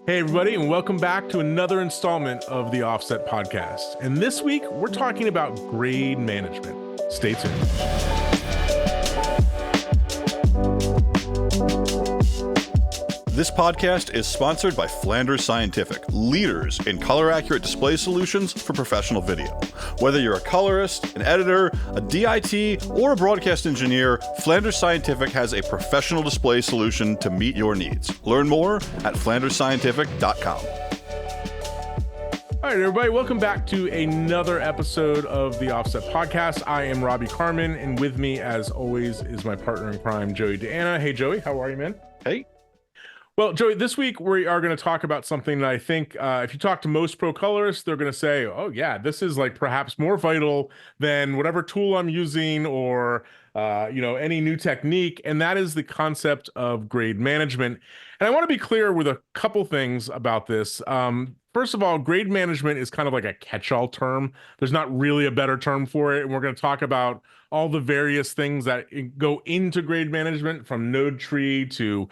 Hey, everybody, and welcome back to another installment of the Offset Podcast. And this week, we're talking about grade management. Stay tuned. This podcast is sponsored by Flanders Scientific, leaders in color-accurate display solutions for professional video. Whether you're a colorist, an editor, a DIT, or a broadcast engineer, Flanders Scientific has a professional display solution to meet your needs. Learn more at flandersscientific.com. All right, everybody, welcome back to another episode of the Offset Podcast. I am Robbie Carmen, and with me, as always, is my partner in crime, Joey DeAnna. Hey, Joey, how are you, man? Hey. Well, Joey, this week we are going to talk about something that I think if you talk to most pro colorists, they're going to say, oh, yeah, this is like perhaps more vital than whatever tool I'm using or, any new technique. And that is the concept of grade management. And I want to be clear with a couple things about this. First of all, grade management is kind of like a catch-all term. There's not really a better term for it. And we're going to talk about all the various things that go into grade management, from node tree to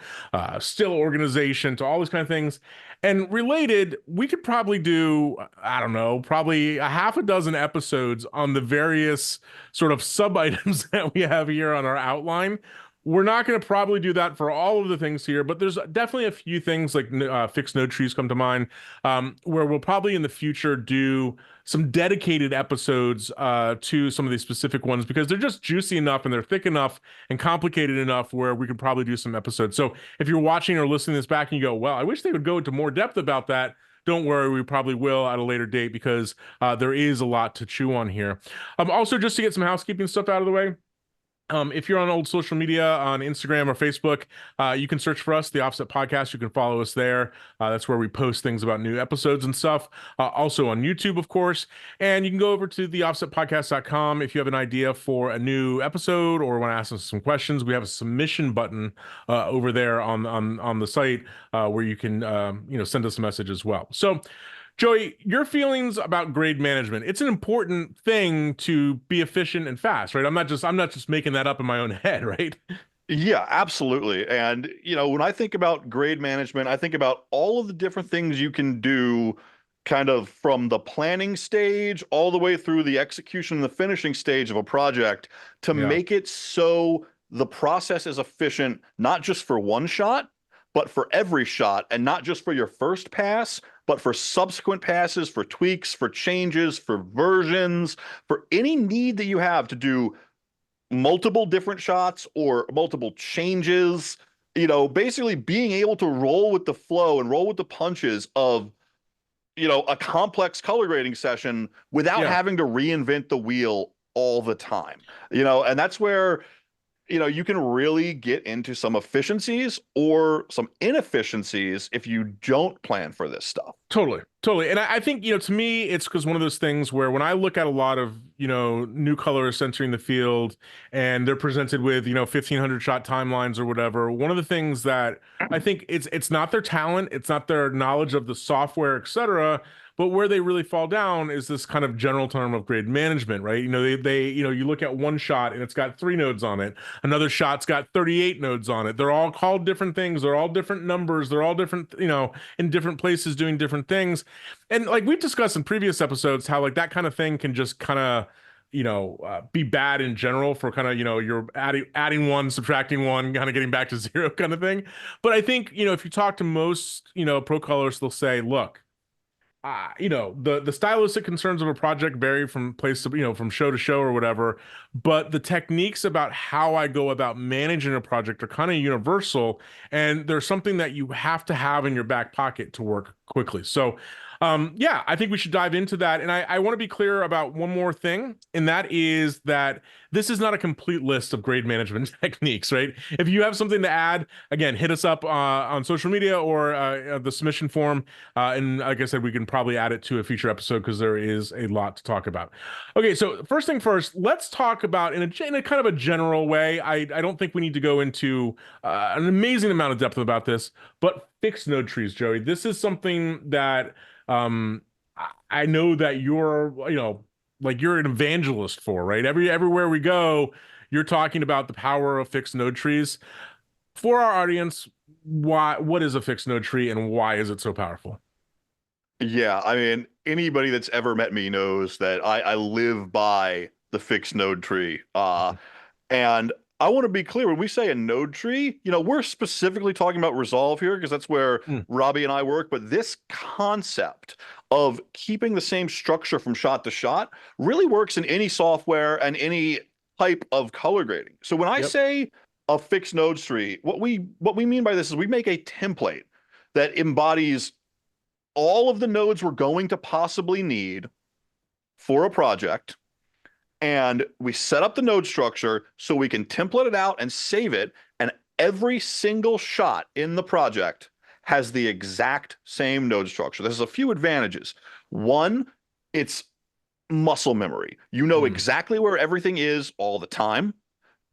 still organization to all these kind of things. And related, we could probably do, I don't know, probably a half a dozen episodes on the various sort of sub-items that we have here on our outline. We're not going to probably do that for all of the things here, but there's definitely a few things like fixed node trees come to mind, where we'll probably in the future do some dedicated episodes to some of these specific ones, because they're just juicy enough and they're thick enough and complicated enough where we could probably do some episodes. So if you're watching or listening to this back and you go, well, I wish they would go into more depth about that, don't worry, we probably will at a later date, because there is a lot to chew on here. Also, just to get some housekeeping stuff out of the way, if you're on old social media on Instagram or Facebook, you can search for us, The Offset Podcast. You can follow us there. That's where we post things about new episodes and stuff. Also on YouTube, of course. And you can go over to theoffsetpodcast.com if you have an idea for a new episode or want to ask us some questions. We have a submission button over there on the site where you can send us a message as well. So, Joey, your feelings about grade management. It's an important thing to be efficient and fast, right? I'm not just making that up in my own head, right? Yeah, absolutely. And, when I think about grade management, I think about all of the different things you can do kind of from the planning stage all the way through the execution and the finishing stage of a project to make it so the process is efficient, not just for one shot, but for every shot, and not just for your first pass, but for subsequent passes, for tweaks, for changes, for versions, for any need that you have to do multiple different shots or multiple changes, basically being able to roll with the flow and roll with the punches of, a complex color grading session without having to reinvent the wheel all the time, and that's where you can really get into some efficiencies or some inefficiencies if you don't plan for this stuff. Totally. And I think, to me, it's because one of those things where when I look at a lot of, new colorists entering the field and they're presented with, 1,500 shot timelines or whatever, one of the things that I think it's not their talent, it's not their knowledge of the software, et cetera, but where they really fall down is this kind of general term of grade management, right? You look at one shot and it's got 3 nodes on it. Another shot's got 38 nodes on it. They're all called different things. They're all different numbers. They're all different, in different places doing different things. And like we've discussed in previous episodes, how like that kind of thing can just kind of, be bad in general for kind of, you're adding one, subtracting one, kind of getting back to zero kind of thing. But I think, if you talk to most, pro colorists, they'll say, look, the stylistic concerns of a project vary from place to, from show to show or whatever, but the techniques about how I go about managing a project are kind of universal, and there's something that you have to have in your back pocket to work quickly. So, I think we should dive into that. And I want to be clear about one more thing, and that is that this is not a complete list of grade management techniques, right? If you have something to add, again, hit us up on social media or the submission form. And like I said, we can probably add it to a future episode because there is a lot to talk about. Okay, so first thing first, let's talk about in a kind of a general way. I don't think we need to go into an amazing amount of depth about this, but fixed node trees, Joey. This is something that I know that you're, you're an evangelist for, right? Everywhere we go, you're talking about the power of fixed node trees. For our audience, what is a fixed node tree and why is it so powerful? Yeah, I mean, anybody that's ever met me knows that I live by the fixed node tree. And I want to be clear, when we say a node tree, we're specifically talking about Resolve here because that's where Mm, Robbie and I work. But this concept of keeping the same structure from shot to shot really works in any software and any type of color grading. So when I yep. say a fixed node tree, what we mean by this is we make a template that embodies all of the nodes we're going to possibly need for a project, and we set up the node structure so we can template it out and save it, and every single shot in the project has the exact same node structure. There's a few advantages. One, it's muscle memory. You know Mm, exactly where everything is all the time.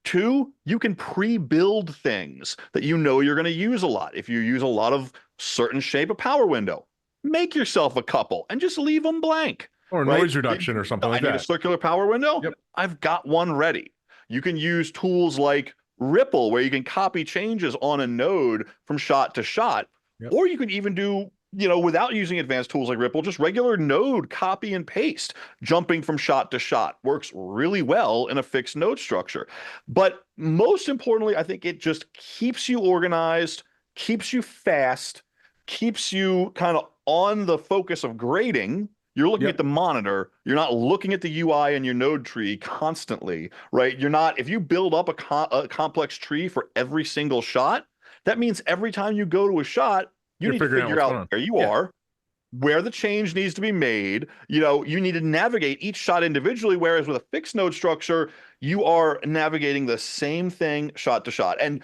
Two, you can pre-build things that you know you're going to use a lot. If you use a lot of certain shape of power window, make yourself a couple and just leave them blank, or right? noise reduction or something I like need a that. circular power window. Yep. I've got one ready. You can use tools like Ripple, where you can copy changes on a node from shot to shot, Yep. or you can even do, without using advanced tools like Ripple, just regular node copy and paste, jumping from shot to shot works really well in a fixed node structure. But most importantly, I think it just keeps you organized, keeps you fast, keeps you kind of on the focus of grading. You're looking at Yep. the monitor. You're not looking at the UI in your node tree constantly, right? You're not, if you build up a complex tree for every single shot, that means every time you go to a shot, you You're need to figuring out figure what's going out on. where you Yeah. are, where the change needs to be made. You need to navigate each shot individually, whereas with a fixed node structure, you are navigating the same thing shot to shot. And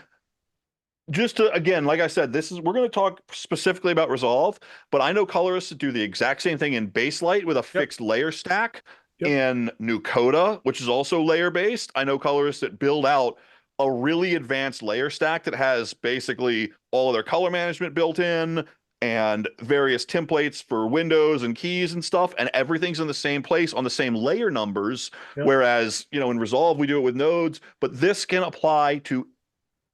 just to, again, like I said, we're going to talk specifically about Resolve, but I know colorists that do the exact same thing in Baselight with a Yep. fixed layer stack. Yep. In Nucoda, which is also layer based, I know colorists that build out a really advanced layer stack that has basically all of their color management built in and various templates for windows and keys and stuff, and everything's in the same place on the same layer numbers. Yep. Whereas, in Resolve, we do it with nodes, but this can apply to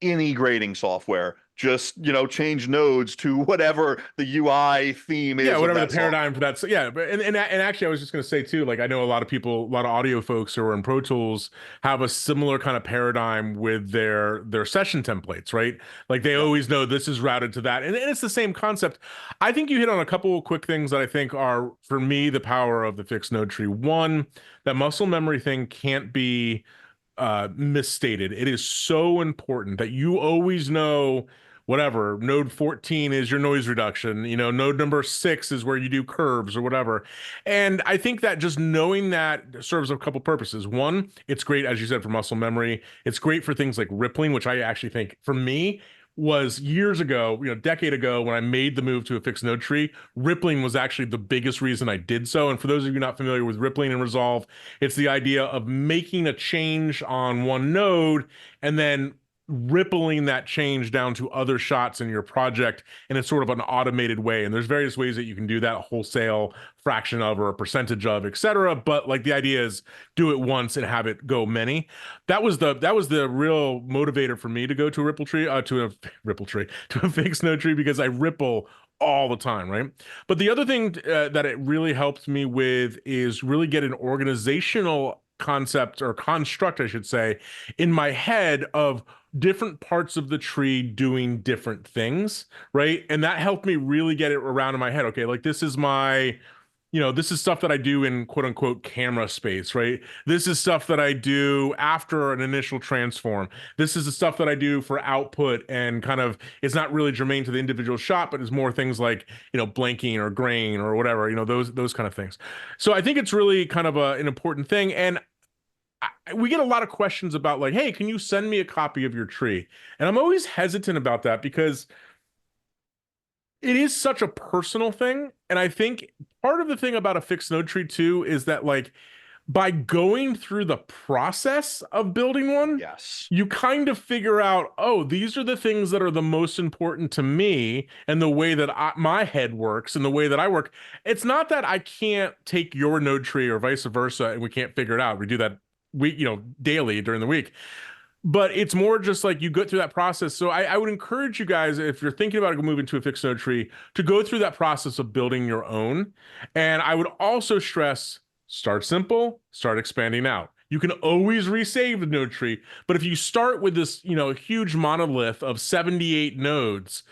any grading software. Just, change nodes to whatever the UI theme Yeah, is of whatever the that software. paradigm for that. So yeah, but and actually, I was just going to say too. Like, I know a lot of people, a lot of audio folks who are in Pro Tools have a similar kind of paradigm with their session templates, right? Like they Yep. always know this is routed to that, and it's the same concept. I think you hit on a couple of quick things that I think are for me the power of the fixed node tree. One, that muscle memory thing can't be misstated. It is so important that you always know whatever node 14 is your noise reduction, node number 6 is where you do curves or whatever. And I think that just knowing that serves a couple purposes. One, it's great, as you said, for muscle memory. It's great for things like rippling, which I actually think for me was years ago, decade ago, when I made the move to a fixed node tree. Rippling was actually the biggest reason I did so. And for those of you not familiar with rippling and Resolve, it's the idea of making a change on one node and then rippling that change down to other shots in your project in a sort of an automated way. And there's various ways that you can do that, wholesale, fraction of, or a percentage of, etc. But like the idea is do it once and have it go many. That was the real motivator for me to go to a ripple tree, to a ripple tree, to a fixed node tree, because I ripple all the time, right? But the other thing that it really helped me with is really get an organizational concept or construct, I should say, in my head of different parts of the tree doing different things, right? And that helped me really get it around in my head. Okay, like this is my, this is stuff that I do in quote unquote camera space, right? This is stuff that I do after an initial transform. This is the stuff that I do for output and kind of, it's not really germane to the individual shot, but it's more things like, blanking or grain or whatever, those kind of things. So I think it's really kind of an important thing. And we get a lot of questions about like, hey, can you send me a copy of your tree? And I'm always hesitant about that because it is such a personal thing. And I think part of the thing about a fixed node tree too is that like by going through the process of building one, Yes. you kind of figure out, oh, these are the things that are the most important to me and the way that my head works and the way that I work. It's not that I can't take your node tree or vice versa and we can't figure it out. We do that daily during the week. but it's more just like you go through that process. So I would encourage you guys, if you're thinking about moving to a fixed node tree, to go through that process of building your own. And I would also stress, start simple, start expanding out. You can always resave the node tree, but if you start with this, huge monolith of 78 nodes,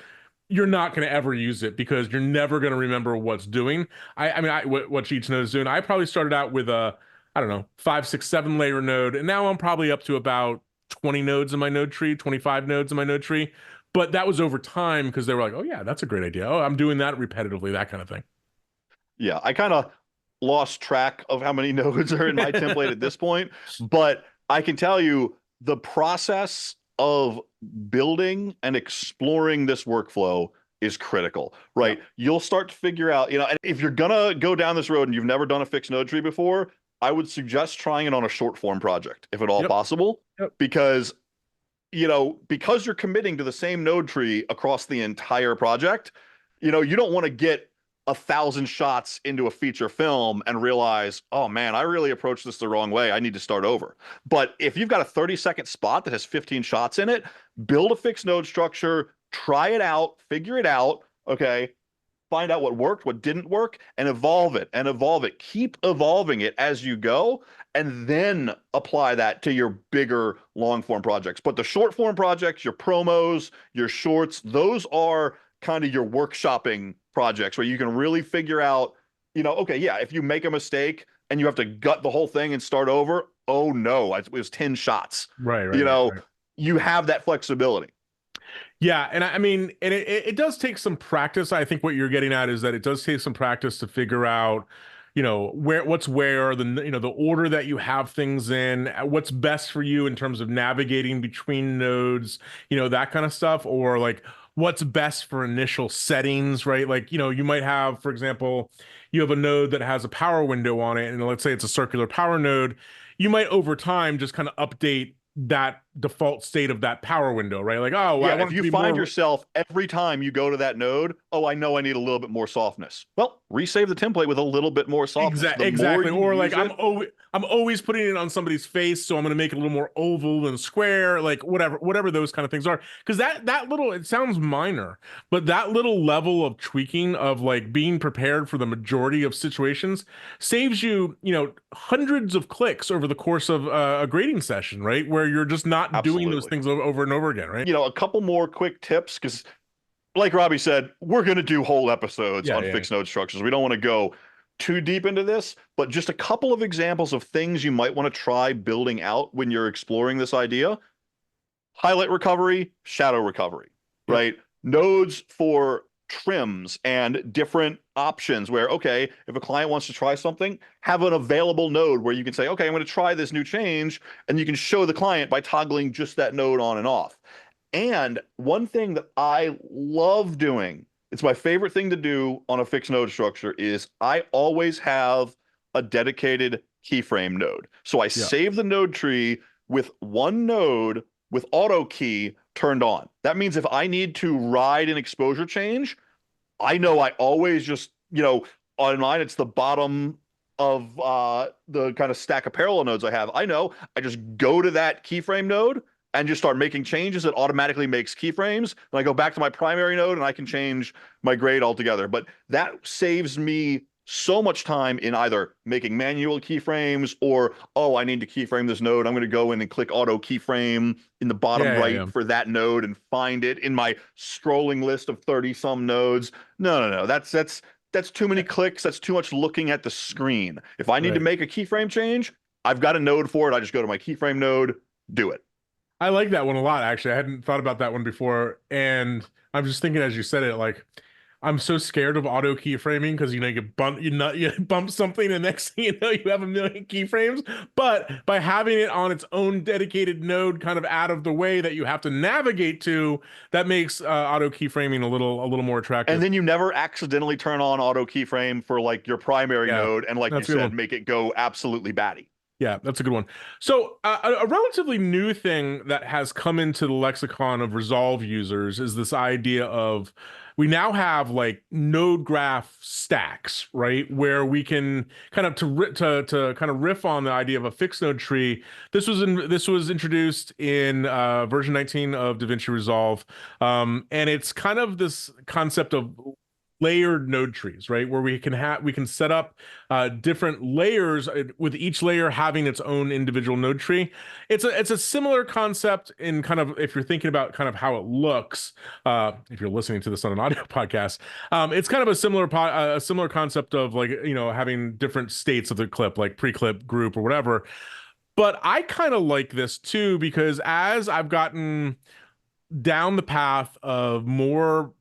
you're not going to ever use it because you're never going to remember what's doing. What each node is doing. I probably started out with a, I don't know, 5, 6, 7 layer node, and now I'm probably up to about 20 nodes in my node tree, 25 nodes in my node tree. But that was over time because they were like, oh yeah, that's a great idea. Oh, I'm doing that repetitively, that kind of thing. Yeah, I kind of lost track of how many nodes are in my template at this point, but I can tell you the process of building and exploring this workflow is critical, right? Yeah. You'll start to figure out, and if you're gonna go down this road and you've never done a fixed node tree before, I would suggest trying it on a short form project, if at all possible, because because you're committing to the same node tree across the entire project, you don't want to get 1,000 shots into a feature film and realize, oh man, I really approached this the wrong way. I need to start over. But if you've got a 30-second spot that has 15 shots in it, build a fixed node structure, try it out, figure it out, okay? Find out what worked, what didn't work, and evolve it and evolve it. Keep evolving it as you go, and then apply that to your bigger long form projects. But the short form projects, your promos, your shorts, those are kind of your workshopping projects where you can really figure out, okay, yeah, if you make a mistake and you have to gut the whole thing and start over, oh no, it was 10 shots. Right. You have that flexibility. Yeah, and I mean, and it does take some practice. I think what you're getting at is that it does take some practice to figure out, where the order that you have things in, what's best for you in terms of navigating between nodes, that kind of stuff, or like what's best for initial settings, right? Like, you might have, for example, you have a node that has a power window on it, and let's say it's a circular power node. You might over time just kind of update that default state of that power window, right? Like, oh, yeah, if you find yourself every time you go to that node, oh, I know I need a little bit more softness. Well, resave the template with a little bit more softness. Exactly. Or like I'm always putting it on somebody's face, so I'm going to make it a little more oval than square, like whatever those kind of things are. Because that little, it sounds minor, but that little level of tweaking of like being prepared for the majority of situations saves you, hundreds of clicks over the course of a grading session, right? Where you're just not doing those things over and over again, right? A couple more quick tips, because like Robbie said, we're going to do whole episodes on fixed node structures. We don't want to go too deep into this, but just a couple of examples of things you might want to try building out when you're exploring this idea. Highlight recovery, shadow recovery, right? Nodes for trims and different options where, okay, if a client wants to try something, have an available node where you can say, okay, I'm going to try this new change, and you can show the client by toggling just that node on and off. And one thing that I love doing, it's my favorite thing to do on a fixed node structure, is I always have a dedicated keyframe node. So I save the node tree with one node with auto key turned on. That means if I need to ride an exposure change, I know I always just, on mine, it's the bottom of the kind of stack of parallel nodes I have. I know I just go to that keyframe node and just start making changes. It automatically makes keyframes. Then I go back to my primary node and I can change my grade altogether. But that saves me so much time in either making manual keyframes or, oh, I need to keyframe this node. I'm going to go in and click auto keyframe in the bottom right for that node and find it in my scrolling list of 30 some nodes. No. That's too many clicks. That's too much looking at the screen. If I need to make a keyframe change, I've got a node for it. I just go to my keyframe node, do it. I like that one a lot, actually. I hadn't thought about that one before. And I'm just thinking as you said it, like, I'm so scared of auto keyframing because you bump something and next thing you know you have a million keyframes. But by having it on its own dedicated node, kind of out of the way that you have to navigate to, that makes auto keyframing a little more attractive. And then you never accidentally turn on auto keyframe for like your primary node, and like you said, make it go absolutely batty. Yeah, that's a good one. So a relatively new thing that has come into the lexicon of Resolve users is this idea of we now have like node graph stacks, right? Where we can kind of to kind of riff on the idea of a fixed node tree. This was introduced in version 19 of DaVinci Resolve, and it's kind of this concept of layered node trees, right? Where we can set up different layers with each layer having its own individual node tree. It's a similar concept in kind of if you're thinking about kind of how it looks. If you're listening to this on an audio podcast, it's kind of a similar concept of like having different states of the clip, like pre-clip, group, or whatever. But I kind of like this too because as I've gotten down the path of more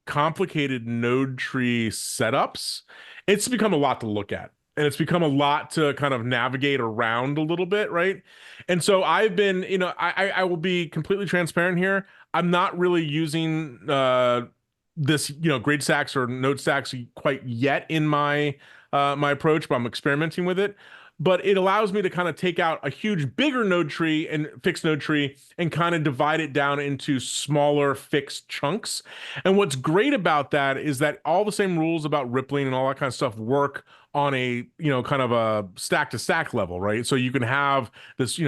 complicated node tree setups, it's become a lot to look at. And it's become a lot to kind of navigate around a little bit, right? And so I've been, I will be completely transparent here. I'm not really using this, grade stacks or node stacks quite yet in my my approach, but I'm experimenting with it. But it allows me to kind of take out a huge, bigger node tree and fixed node tree and kind of divide it down into smaller fixed chunks. And what's great about that is that all the same rules about rippling and all that kind of stuff work on a kind of a stack to stack level, right? So you can have this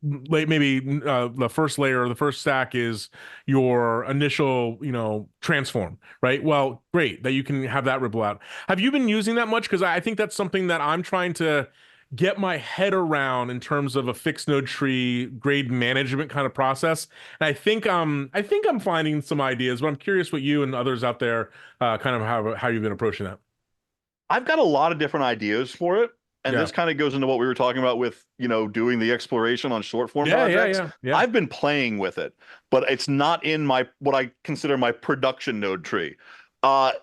maybe the first layer or the first stack is your initial transform, right? Well, great that you can have that ripple out. Have you been using that much? Because I think that's something that I'm trying to get my head around in terms of a fixed node tree grade management kind of process. And I think I'm finding some ideas, but I'm curious what you and others out there kind of how you've been approaching that. I've got a lot of different ideas for it. And Yeah. this kind of goes into what we were talking about with, doing the exploration on short form Yeah, projects. yeah. I've been playing with it, but it's not in my what I consider my production node tree. Uh,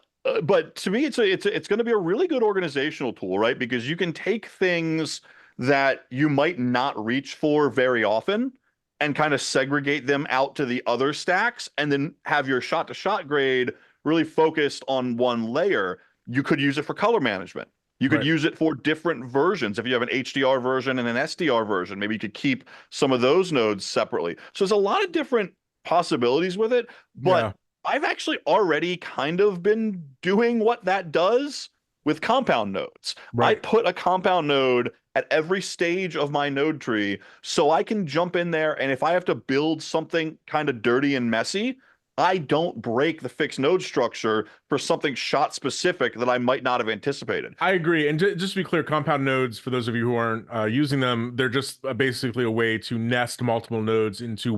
but to me, it's going to be a really good organizational tool, right? Because you can take things that you might not reach for very often and kind of segregate them out to the other stacks, and then have your shot to shot grade really focused on one layer. You could use it for color management. You could Right. use it for different versions. If you have an HDR version and an SDR version, maybe you could keep some of those nodes separately. So there's a lot of different possibilities with it, Yeah. but I've actually already kind of been doing what that does with compound nodes. I Right. put a compound node at every stage of my node tree so I can jump in there, and if I have to build something kind of dirty and messy, I don't break the fixed node structure for something shot specific that I might not have anticipated. I agree. And just to be clear, compound nodes, for those of you who aren't using them, they're just basically a way to nest multiple nodes into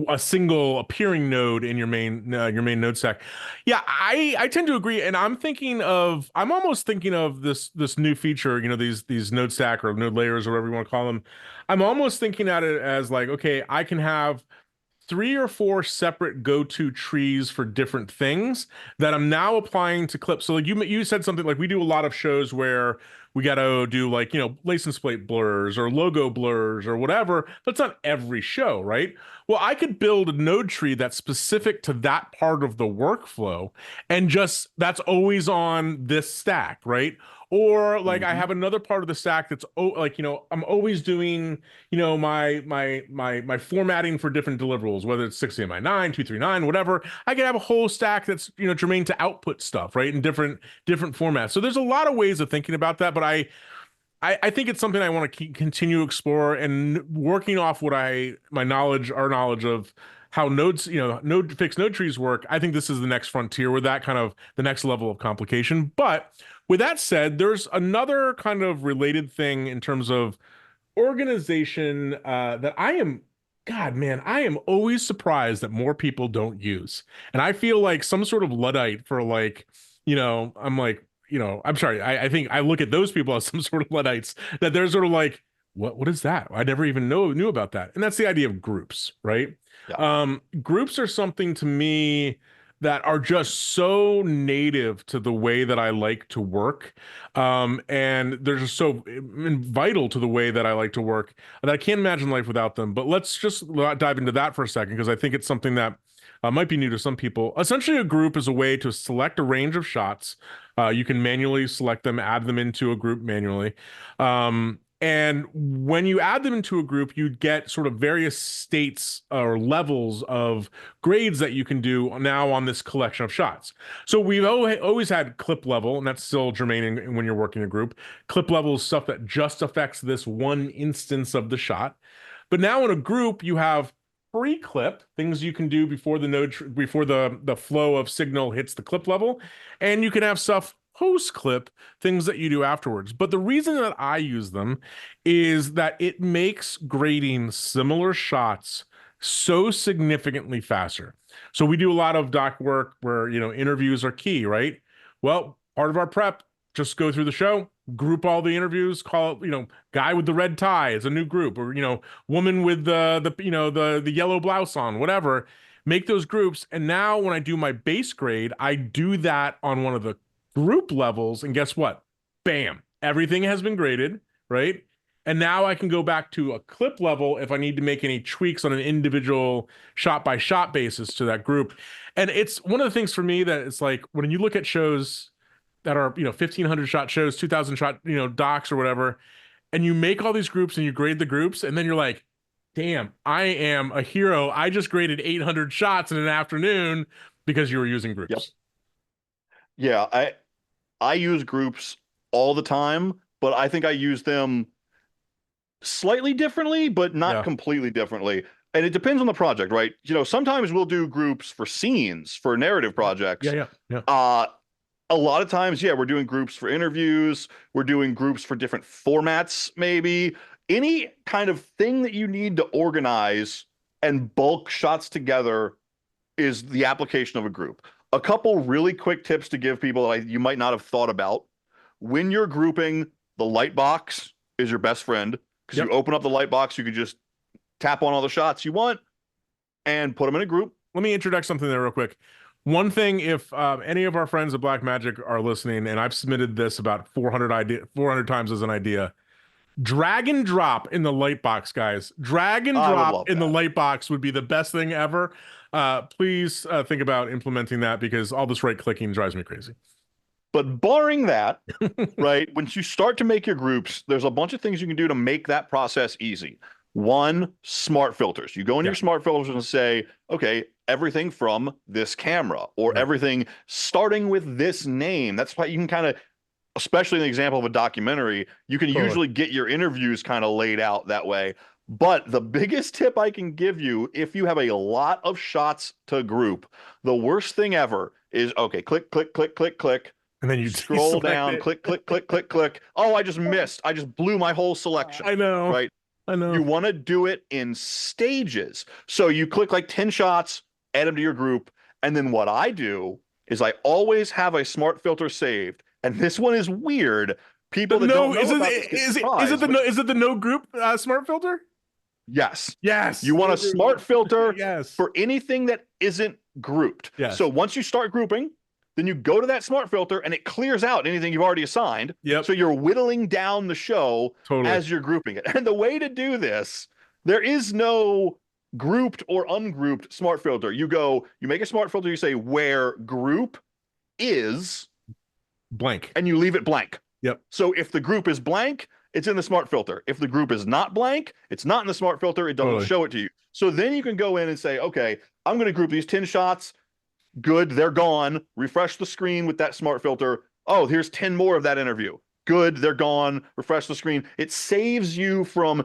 a single appearing node in your main node stack. Yeah, I tend to agree, and I'm almost thinking of this new feature, these node stack or node layers or whatever you want to call them. I'm almost thinking at it as like, okay, I can have three or four separate go-to trees for different things that I'm now applying to clips. So like you said something like we do a lot of shows where we got to do like, license plate blurs or logo blurs or whatever. That's not every show, right? Well, I could build a node tree that's specific to that part of the workflow and just that's always on this stack, right? Or like I Mhm. have another part of the stack that's like I'm always doing my formatting for different deliverables, whether it's 6AMI9, 239, whatever. I can have a whole stack that's germane to output stuff, right, in different formats. So there's a lot of ways of thinking about that, but I think it's something I want to continue to explore and working off my knowledge, our knowledge of how nodes, fixed node trees work. I think this is the next frontier with that kind of the next level of complication. But with that said, there's another kind of related thing in terms of organization that God, man, I am always surprised that more people don't use. And I feel like some sort of Luddite for like, I'm like, I'm sorry. I think I look at those people as some sort of Luddites that they're sort of like, what is that? I never even knew about that. And that's the idea of groups, right? Yeah. Groups are something to me that are just so native to the way that I like to work. And they're just so vital to the way that I like to work that I can't imagine life without them. But let's just dive into that for a second, because I think it's something that might be new to some people. Essentially, a group is a way to select a range of shots. You can manually select them, add them into a group manually. And when you add them into a group, you get sort of various states or levels of grades that you can do now on this collection of shots. So we've always had clip level, and that's still germane when you're working a group. Clip level is stuff that just affects this one instance of the shot. But now in a group, you have pre-clip things you can do before the flow of signal hits the clip level, and you can have stuff post-clip, things that you do afterwards. But the reason that I use them is that it makes grading similar shots so significantly faster. So we do a lot of doc work where, interviews are key, right? Well, part of our prep, just go through the show, group all the interviews, call it, guy with the red tie is a new group, or, woman with the yellow blouse on, whatever. Make those groups. And now when I do my base grade, I do that on one of the group levels, and guess what? Bam, everything has been graded, right? And now I can go back to a clip level if I need to make any tweaks on an individual shot by shot basis to that group. And it's one of the things for me that it's like when you look at shows that are 1,500 shot shows, 2,000 shot docs or whatever, and you make all these groups and you grade the groups, and then you're like, damn, I am a hero. I just graded 800 shots in an afternoon because you were using groups. Yep. Yeah, I use groups all the time, but I think I use them slightly differently, but not completely differently. And it depends on the project, right? Sometimes we'll do groups for scenes, for narrative projects. Yeah. A lot of times, we're doing groups for interviews. We're doing groups for different formats, maybe. Any kind of thing that you need to organize and bulk shots together is the application of a group. A couple really quick tips to give people that you might not have thought about. When you're grouping, the light box is your best friend, because you open up the light box, you can just tap on all the shots you want and put them in a group. Let me introduce something there real quick. One thing, if any of our friends at Blackmagic are listening, and I've submitted this about 400 times as an idea, drag and drop in the light box, guys. Drag and drop in the light box would be the best thing ever. Please think about implementing that, because all this right clicking drives me crazy. But barring that, right, once you start to make your groups, there's a bunch of things you can do to make that process easy. One, smart filters. You go into your smart filters and say, okay, everything from this camera, or everything starting with this name. That's why you can kind of, especially in the example of a documentary, you can usually get your interviews kind of laid out that way. But the biggest tip I can give you, if you have a lot of shots to group, the worst thing ever is, okay, click, click, click, click, click. And then you scroll down, click, click, click, click, click. Oh, I just missed. I just blew my whole selection. I know. Right? I know. You want to do it in stages. So you click like 10 shots, add them to your group. And then what I do is I always have a smart filter saved. And this one is weird. People that don't know about this get surprised, is it the no group smart filter? Yes. Yes. You want a smart filter yes. for anything that isn't grouped. Yes. So once you start grouping, then you go to that smart filter and it clears out anything you've already assigned. Yep. So you're whittling down the show as you're grouping it. And the way to do this, there is no grouped or ungrouped smart filter. You make a smart filter, you say where group is blank, and you leave it blank. Yep. So if the group is blank, it's in the smart filter. If the group is not blank, it's not in the smart filter. It doesn't show it to you. So then you can go in and say, okay, I'm going to group these 10 shots. Good, they're gone. Refresh the screen with that smart filter. Oh, here's 10 more of that interview. Good, they're gone. Refresh the screen. It saves you from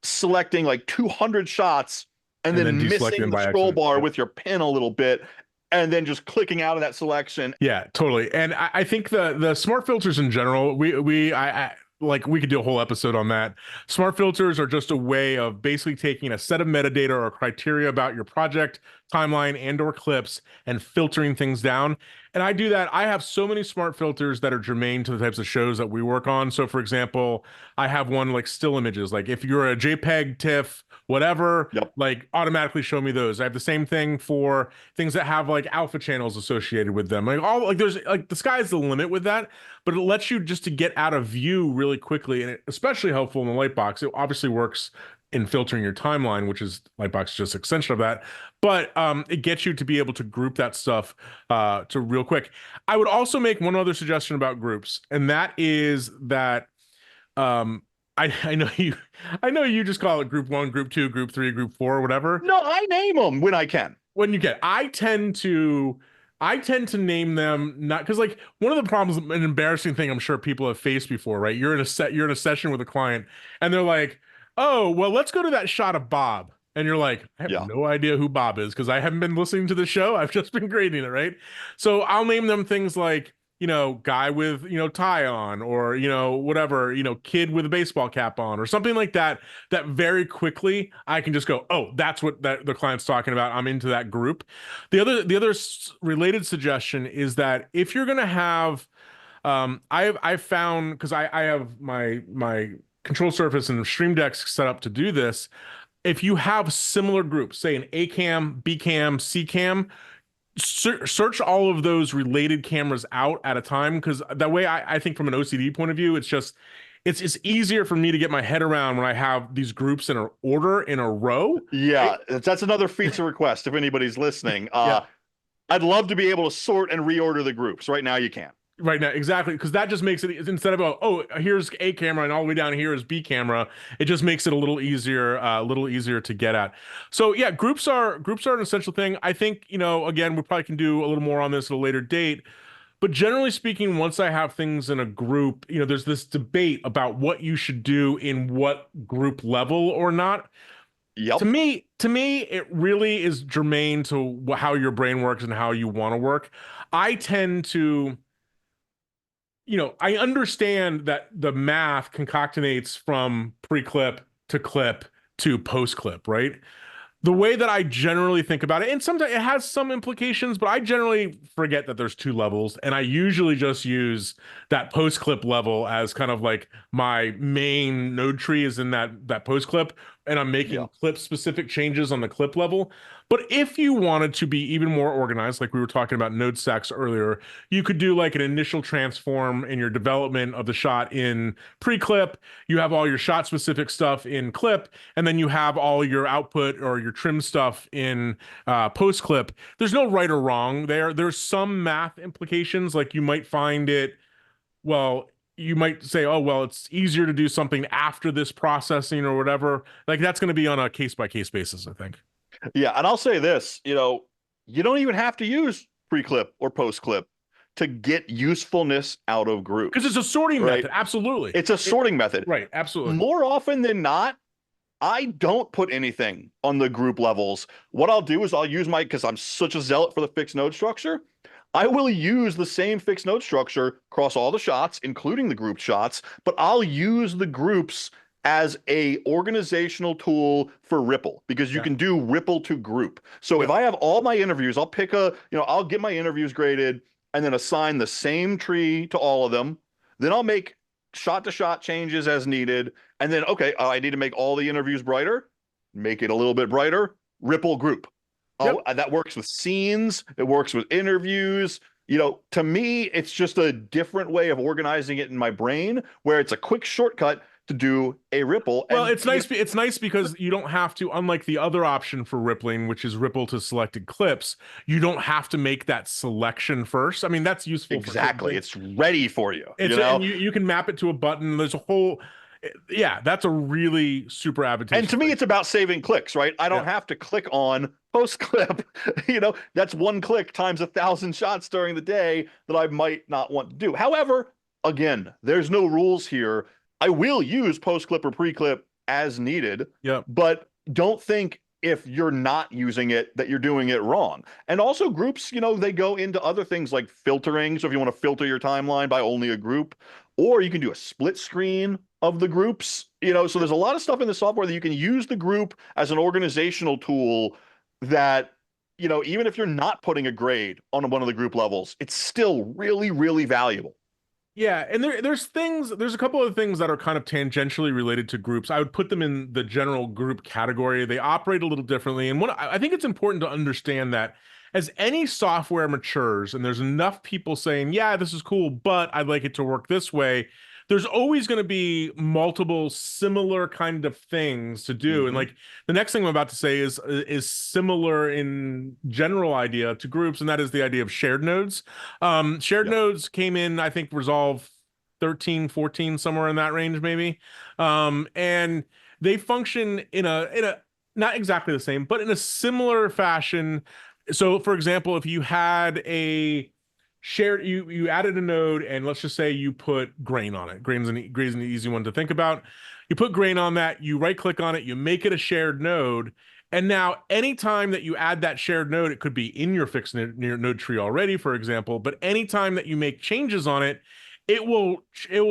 selecting like 200 shots and then missing the scroll bar with your pen a little bit, and then just clicking out of that selection. Yeah, totally. And I think the smart filters in general, we could do a whole episode on that. Smart filters are just a way of basically taking a set of metadata or criteria about your project, timeline, and or clips and filtering things down. And I do that. I have so many smart filters that are germane to the types of shows that we work on. So for example, I have one like still images. Like if you're a JPEG, TIFF, whatever, like automatically show me those. I have the same thing for things that have like alpha channels associated with them. There's like the sky's the limit with that, but it lets you just to get out of view really quickly. And it's especially helpful in the Lightbox. It obviously works in filtering your timeline, which is Lightbox is just an extension of that. But it gets you to be able to group that stuff to real quick. I would also make one other suggestion about groups, and that is that I know you, I know you just call it group one, group two, group three, group four, whatever. No, I name them when I can. When you get, I tend to name them not because like one of the problems, an embarrassing thing I'm sure people have faced before, right? You're in a session with a client and they're like, oh, well, let's go to that shot of Bob. And you're like, I have Yeah. no idea who Bob is because I haven't been listening to the show. I've just been grading it, right? So I'll name them things like, guy with, tie on, or, whatever, kid with a baseball cap on, or something like that, that very quickly I can just go, oh, that's what the client's talking about. I'm into that group. The other related suggestion is that if you're gonna have, I've found because I have my control surface and Stream Decks set up to do this. If you have similar groups, say an A cam, B cam, C cam, search all of those related cameras out at a time, because that way I think from an OCD point of view, it's easier for me to get my head around when I have these groups in a order in a row. Yeah, that's another feature request if anybody's listening. Yeah. I'd love to be able to sort and reorder the groups. Right now you can't. Right now, exactly, because that just makes it, instead of oh, here's A camera and all the way down here is B camera, it just makes it a little easier to get at. So yeah, groups are an essential thing. I think, again, we probably can do a little more on this at a later date. But generally speaking, once I have things in a group, there's this debate about what you should do in what group level or not. Yep. To me, it really is germane to how your brain works and how you want to work. I tend to, I understand that the math concatenates from pre-clip to clip to post-clip, right? The way that I generally think about it, and sometimes it has some implications, but I generally forget that there's two levels, and I usually just use that post clip level as kind of like my main node tree is in that post clip, and I'm making Yeah. clip specific changes on the clip level. But if you wanted to be even more organized, like we were talking about node stacks earlier, you could do like an initial transform in your development of the shot in pre-clip. You have all your shot specific stuff in clip, and then you have all your output or your trim stuff in post clip. There's no right or wrong there. There's some math implications, like you might find it, well, you might say, oh, well, it's easier to do something after this processing or whatever. Like that's going to be on a case by case basis, I think. Yeah, and I'll say this, you don't even have to use pre-clip or post-clip to get usefulness out of groups. Because it's a sorting right? method. Absolutely. It's a sorting method. Right. Absolutely. More often than not, I don't put anything on the group levels. What I'll do is I'll use because I'm such a zealot for the fixed node structure, I will use the same fixed node structure across all the shots, including the group shots, but I'll use the groups as a organizational tool for Ripple, because you can do Ripple to group. So if I have all my interviews, I'll pick I'll get my interviews graded and then assign the same tree to all of them. Then I'll make shot to shot changes as needed. And then, okay, I need to make all the interviews brighter, make it a little bit brighter, Ripple group. That works with scenes. It works with interviews. To me, it's just a different way of organizing it in my brain, where it's a quick shortcut to do a ripple. Well, it's nice. It's nice because you don't have to, unlike the other option for rippling, which is ripple to selected clips, you don't have to make that selection first. I mean, that's useful. Exactly. It's ready for you. And you can map it to a button. There's a whole, yeah, that's a really super advantageous. And to me, it's about saving clicks, right? I don't have to click on post clip. That's one click times 1,000 shots during the day that I might not want to do. However, again, there's no rules here. I will use post clip or pre clip as needed. Yeah. But don't think if you're not using it that you're doing it wrong. And also groups, they go into other things like filtering. So if you want to filter your timeline by only a group, or you can do a split screen of the groups, so there's a lot of stuff in the software that you can use the group as an organizational tool that, even if you're not putting a grade on one of the group levels, it's still really, really valuable. Yeah, and there's a couple of things that are kind of tangentially related to groups. I would put them in the general group category. They operate a little differently. And I think it's important to understand that as any software matures and there's enough people saying, yeah, this is cool, but I'd like it to work this way, there's always going to be multiple similar kind of things to do. And like the next thing I'm about to say is similar in general idea to groups, and that is the idea of shared nodes. Shared nodes came in, I think, Resolve 13, 14, somewhere in that range, maybe. And they function in a not exactly the same, but in a similar fashion. So, for example, if you had a shared, you added a node, and let's just say you put grain on it. Grain's an easy one to think about. You put grain on that, you right click on it, you make it a shared node. And now, anytime that you add that shared node, it could be in your fixed node tree already, for example, but anytime that you make changes on it, it will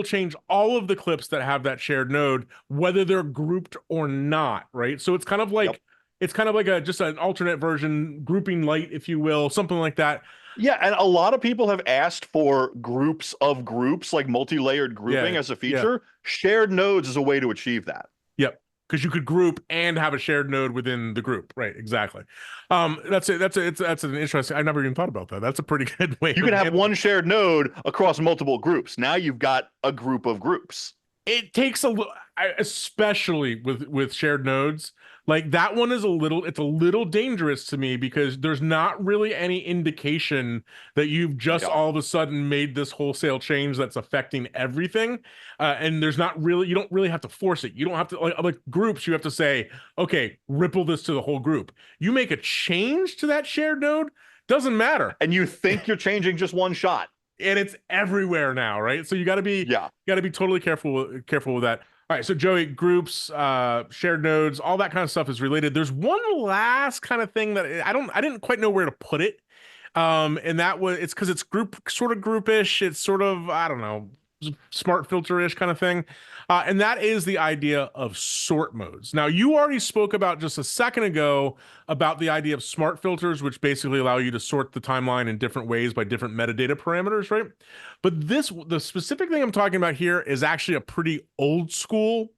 change all of the clips that have that shared node, whether they're grouped or not, right? So it's kind of like Yep. it's kind of like a just an alternate version, grouping light, if you will, something like that. Yeah, and a lot of people have asked for groups of groups, like multi-layered grouping Yeah, as a yeah, feature. Shared nodes is a way to achieve that. yep. Because you could group and have a shared node within the group, right? Exactly. That's it. That's an interesting. I never even thought about that. That's a pretty good way. You of can have handling one shared node across multiple groups. Now you've got a group of groups. it takes a little, especially with shared nodes, like that one is it's a little dangerous to me because there's not really any indication that you've just Yeah. all of a sudden made this wholesale change that's affecting everything. And there's not really, you don't really have to force it. You don't have to, like groups, you have to say, okay, ripple this to the whole group. You make a change to that shared node, doesn't matter. And you think you're changing just one shot. And it's everywhere now, right? So you got to be totally careful with that. All right, so Joey, groups, shared nodes, all that kind of stuff is related. There's one last kind of thing that I didn't quite know where to put it. And it's because it's sort of groupish. It's sort of, I don't know, smart filter-ish kind of thing. And that is the idea of sort modes. Now, you already spoke about just a second ago about the idea of smart filters, which basically allow you to sort the timeline in different ways by different metadata parameters, right? But the specific thing I'm talking about here is actually a pretty old school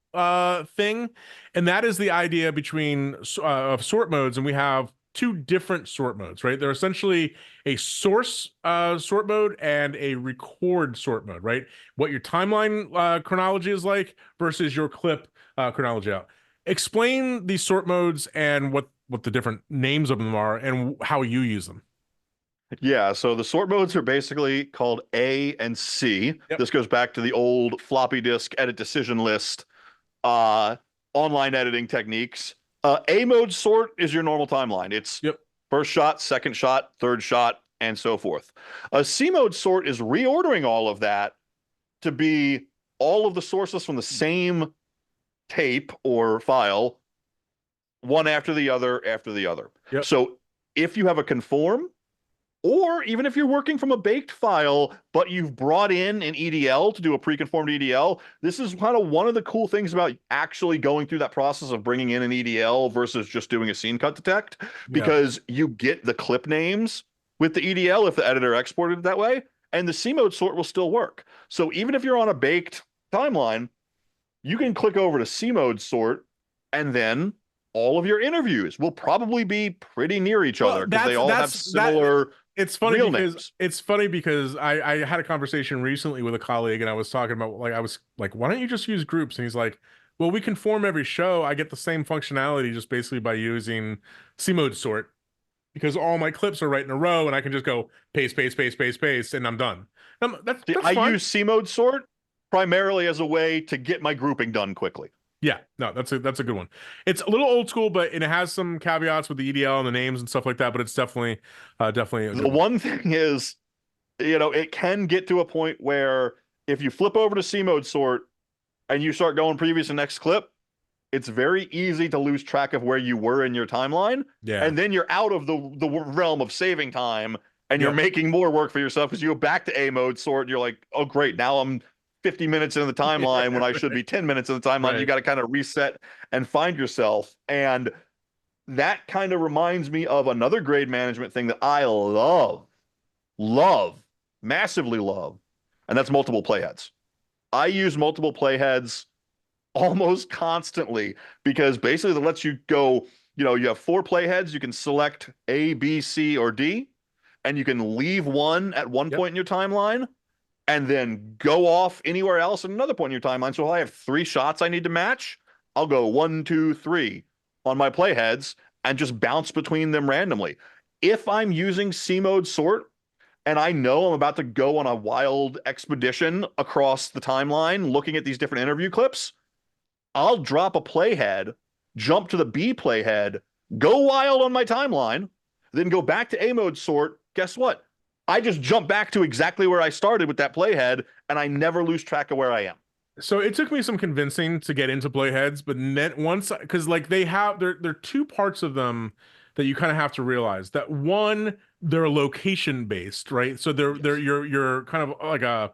thing. And that is the idea of sort modes. And we have two different sort modes, right? They're essentially a source sort mode and a record sort mode, right? What your timeline chronology is like versus your clip chronology out. Explain these sort modes and what the different names of them are and how you use them. Yeah, so the sort modes are basically called A and C. Yep. This goes back to the old floppy disk edit decision list online editing techniques. A mode sort is your normal timeline. It's first shot, second shot, third shot, and so forth. A C mode sort is reordering all of that to be all of the sources from the same tape or file, one after the other. Yep. So if you have a conform, or even if you're working from a baked file, but you've brought in an EDL to do a pre-conformed EDL, this is kind of one of the cool things about actually going through that process of bringing in an EDL versus just doing a scene cut detect, because you get the clip names with the EDL if the editor exported it that way, and the C mode sort will still work. So even if you're on a baked timeline, you can click over to C mode sort, and then all of your interviews will probably be pretty near each other because they all have similar. It's funny because I had a conversation recently with a colleague and I was talking about, like, I was like, why don't you just use groups? And he's like, well, we conform every show. I get the same functionality just basically by using C mode sort because all my clips are right in a row and I can just go paste, paste, paste, paste, paste, and I'm done. That's I fine. use C mode sort primarily as a way to get my grouping done quickly. Yeah, no, that's a good one. It's a little old school, but it has some caveats with the EDL and the names and stuff like that. But it's definitely the one thing is, it can get to a point where if you flip over to C mode sort and you start going previous and next clip, it's very easy to lose track of where you were in your timeline. Yeah, and then you're out of the realm of saving time, and you're making more work for yourself because you go back to A mode sort. And you're like, oh great, now I'm 50 minutes into the timeline when I should be 10 minutes in the timeline. You got to kind of reset and find yourself. And that kind of reminds me of another grade management thing that I massively love. And that's multiple playheads. I use multiple playheads almost constantly because basically that lets you go, you have 4 playheads. You can select A, B, C, or D, and you can leave one at one point in your timeline and then go off anywhere else at another point in your timeline. So if I have 3 shots I need to match, I'll go 1, 2, 3 on my playheads and just bounce between them randomly. If I'm using C mode sort, and I know I'm about to go on a wild expedition across the timeline looking at these different interview clips, I'll drop a playhead, jump to the B playhead, go wild on my timeline, then go back to A mode sort. Guess what? I just jump back to exactly where I started with that playhead, and I never lose track of where I am. So it took me some convincing to get into playheads, but then once, because like they have there are two parts of them that you kind of have to realize. That one, they're location based, right? So they're Yes. you're kind of like a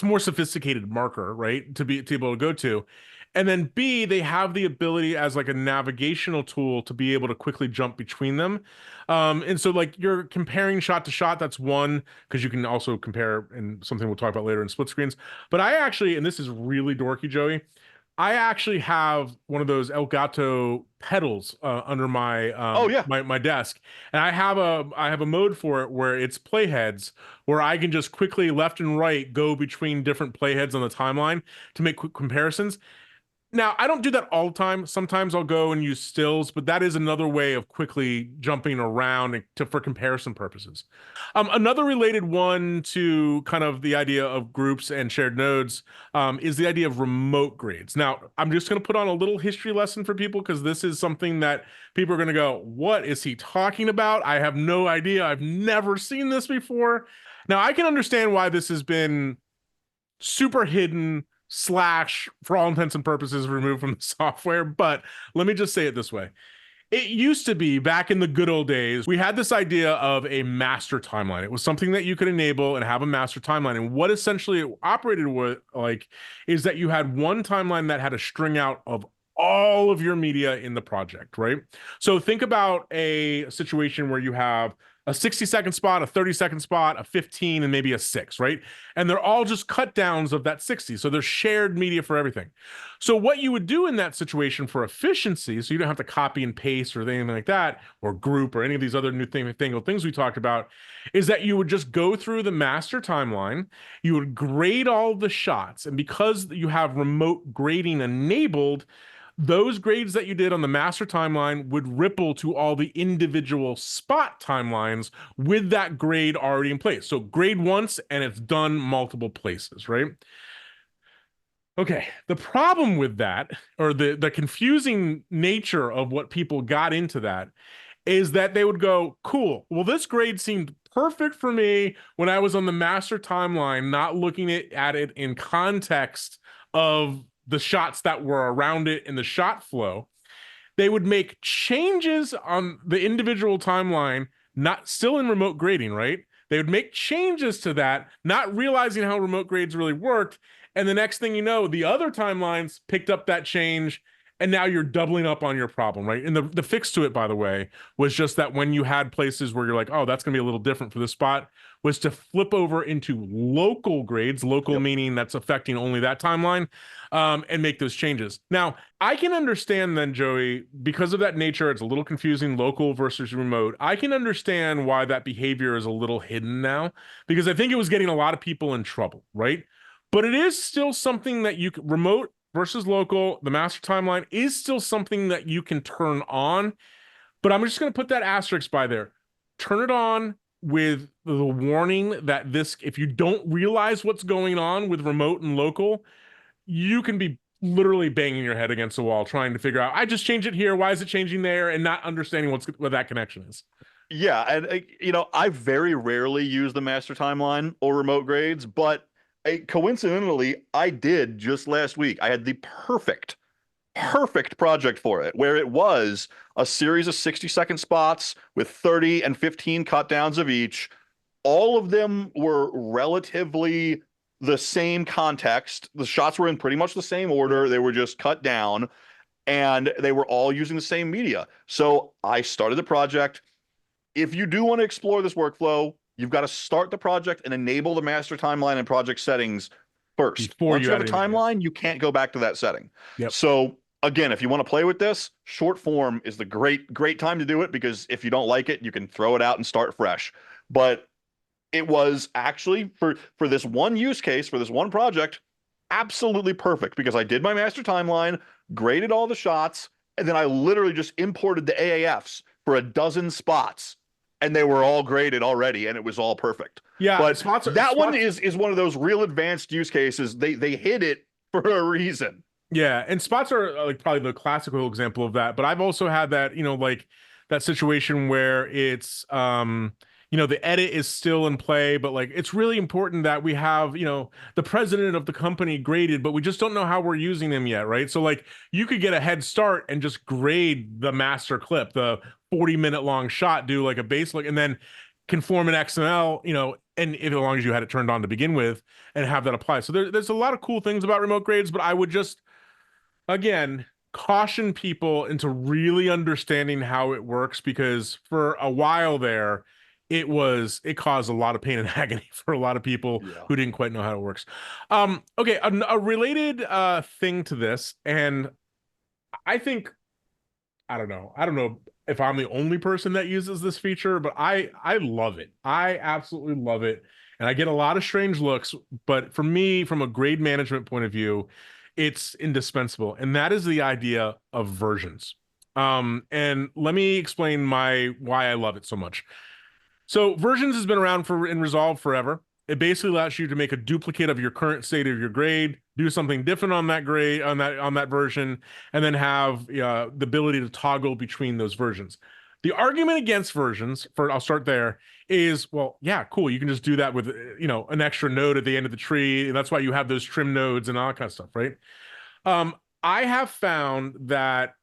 more sophisticated marker, right? To be able to go to. And then B, they have the ability as like a navigational tool to be able to quickly jump between them. And so like you're comparing shot to shot, that's one, because you can also compare, and something we'll talk about later, in split screens. But I actually, and this is really dorky, Joey, I actually have one of those Elgato pedals under my Oh yeah. my desk, and I have a mode for it where it's playheads, where I can just quickly left and right go between different playheads on the timeline to make quick comparisons. Now, I don't do that all the time. Sometimes I'll go and use stills, but that is another way of quickly jumping around for comparison purposes. Another related one to kind of the idea of groups and shared nodes is the idea of remote grades. Now, I'm just going to put on a little history lesson for people because this is something that people are going to go, "What is he talking about? I have no idea. I've never seen this before." Now, I can understand why this has been super hidden slash, for all intents and purposes, removed from the software. But let me just say it this way. It used to be, back in the good old days, we had this idea of a master timeline. It was something that you could enable and have a master timeline. And what essentially it operated with, like, is that you had one timeline that had a string out of all of your media in the project, right? So think about a situation where you have a 60-second spot, a 30-second spot, a 15, and maybe a 6, right? And they're all just cut downs of that 60. So they're shared media for everything. So what you would do in that situation for efficiency, so you don't have to copy and paste or anything like that, or group or any of these other new things we talked about, is that you would just go through the master timeline, you would grade all the shots, and because you have remote grading enabled, those grades that you did on the master timeline would ripple to all the individual spot timelines with that grade already in place. So grade once and it's done multiple places, right? Okay, the problem with that, or the confusing nature of what people got into that, is that they would go, cool, well, this grade seemed perfect for me when I was on the master timeline, not looking at it in context of the shots that were around it in the shot flow. They would make changes on the individual timeline, not still in remote grading, right? They would make changes to that, not realizing how remote grades really worked. And the next thing you know, the other timelines picked up that change, and now you're doubling up on your problem, right? And the fix to it, by the way, was just that when you had places where you're like, oh, that's going to be a little different for this spot, was to flip over into local grades, local Yep. meaning that's affecting only that timeline, and make those changes. Now, I can understand then, Joey, because of that nature, it's a little confusing, local versus remote. I can understand why that behavior is a little hidden now, because I think it was getting a lot of people in trouble, right? But it is still something that you can, remote versus local, the master timeline is still something that you can turn on. But I'm just going to put that asterisk by there. Turn it on with the warning that this, if you don't realize what's going on with remote and local, you can be literally banging your head against the wall trying to figure out, I just changed it here, why is it changing there, and not understanding what that connection is. Yeah, and I very rarely use the master timeline or remote grades, but coincidentally, I did just last week. I had the perfect project for it, where it was a series of 60-second spots with 30 and 15 cut downs of each. All of them were relatively the same context. The shots were in pretty much the same order. They were just cut down, and they were all using the same media. So I started the project. If you do want to explore this workflow, you've got to start the project and enable the master timeline and project settings first. Before Once you you have a add anything. timeline, you can't go back to that setting. Yep. So again, if you want to play with this, short form is the great time to do it, because if you don't like it, you can throw it out and start fresh. But it was actually for this one use case, for this one project, absolutely perfect, because I did my master timeline, graded all the shots, and then I literally just imported the AAFs for a dozen spots and they were all graded already and it was all perfect. Yeah, But that one is one of those real advanced use cases. They hit it for a reason. yeah, and spots are like probably the classical example of that. But I've also had that, like that situation where it's the edit is still in play, but like it's really important that we have, the president of the company graded, but we just don't know how we're using them yet, right? So like you could get a head start and just grade the master clip, the 40-minute long shot, do like a base look, and then conform an XML, and if, as long as you had it turned on to begin with, and have that apply. So there's a lot of cool things about remote grades, but I would just again caution people into really understanding how it works, because for a while there it caused a lot of pain and agony for a lot of people who didn't quite know how it works. Okay, a related thing to this, and I think I don't know if I'm the only person that uses this feature, but I love it. I absolutely love it. And I get a lot of strange looks, but for me, from a grade management point of view, it's indispensable. And that is the idea of versions. And let me explain why I love it so much. So versions has been around in Resolve forever. It basically allows you to make a duplicate of your current state of your grade, do something different on that grade, on that version, and then have the ability to toggle between those versions. The argument against versions, I'll start there, is, well, yeah, cool. You can just do that with an extra node at the end of the tree. And that's why you have those trim nodes and all that kind of stuff, right? I have found that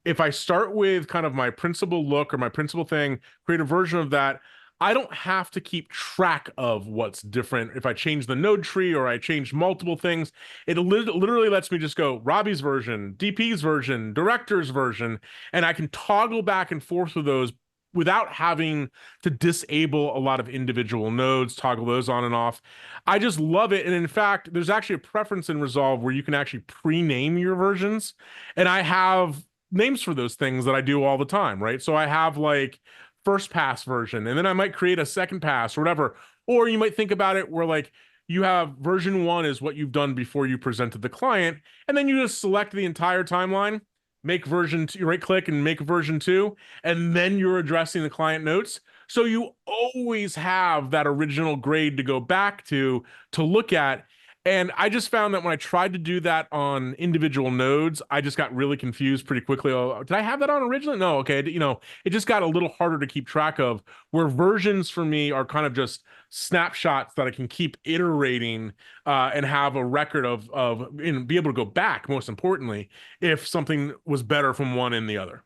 if I start with kind of my principal look or my principal thing, create a version of that, I don't have to keep track of what's different. If I change the node tree or I change multiple things, it literally lets me just go Robbie's version, DP's version, director's version, and I can toggle back and forth with those without having to disable a lot of individual nodes, toggle those on and off. I just love it. And in fact, there's actually a preference in Resolve where you can actually pre-name your versions. And I have names for those things that I do all the time, right? So I have like first pass version, and then I might create a second pass or whatever. Or you might think about it where like you have version 1 is what you've done before you presented the client, and then you just select the entire timeline, make version 2, right click and make version 2, and then you're addressing the client notes. So you always have that original grade to go back to look at. And I just found that when I tried to do that on individual nodes, I just got really confused pretty quickly. Oh, did I have that on originally? No, okay. It just got a little harder to keep track of, where versions for me are kind of just snapshots that I can keep iterating and have a record of and be able to go back, most importantly, if something was better from one and the other.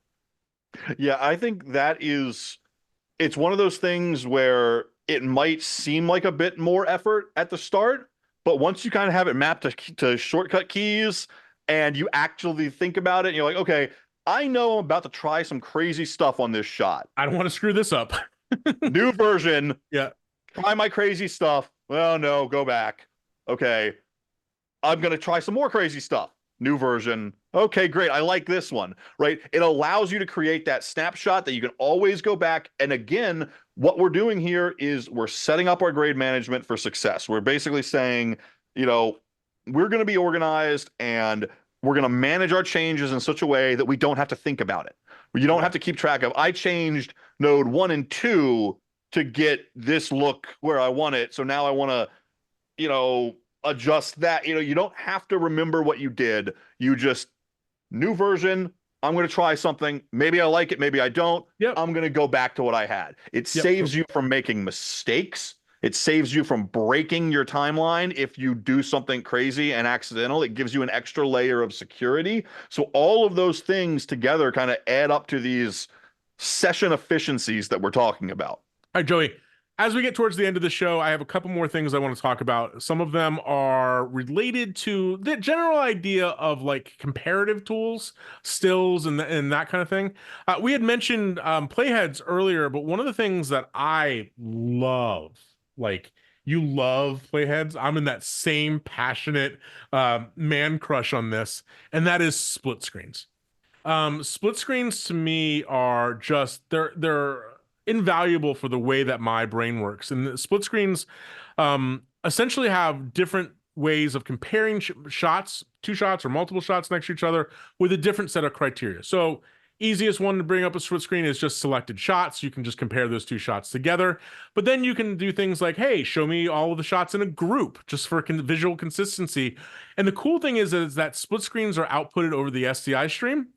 Yeah, I think it's one of those things where it might seem like a bit more effort at the start, but once you kind of have it mapped to shortcut keys and you actually think about it, and you're like, okay, I know I'm about to try some crazy stuff on this shot. I don't want to screw this up. New version. Yeah. Try my crazy stuff. Well, no, go back. Okay. I'm going to try some more crazy stuff. New version. Okay, great. I like this one, right? It allows you to create that snapshot that you can always go back. And again, what we're doing here is we're setting up our grade management for success. We're basically saying, we're going to be organized and we're going to manage our changes in such a way that we don't have to think about it. You don't have to keep track of, I changed node 1 and 2 to get this look where I want it. So now I want to, adjust that. You don't have to remember what you did. You just, new version, I'm going to try something. Maybe I like it, maybe I don't. Yep. I'm going to go back to what I had. It saves you from making mistakes. It saves you from breaking your timeline if you do something crazy and accidental. It gives you an extra layer of security. So all of those things together kind of add up to these session efficiencies that we're talking about. All right, Joey, as we get towards the end of the show, I have a couple more things I want to talk about. Some of them are related to the general idea of like comparative tools, stills, and that kind of thing. We had mentioned playheads earlier, but one of the things that I love, like you love playheads, I'm in that same passionate man crush on this, and that is split screens. Split screens to me are just they're invaluable for the way that my brain works. And the split screens essentially have different ways of comparing shots, two shots or multiple shots next to each other with a different set of criteria. So Easiest one to bring up a split screen is just selected shots. You can just compare those two shots together. But then you can do things like, hey, show me all of the shots in a group just for visual consistency. And the cool thing is that split screens are outputted over the SDI stream.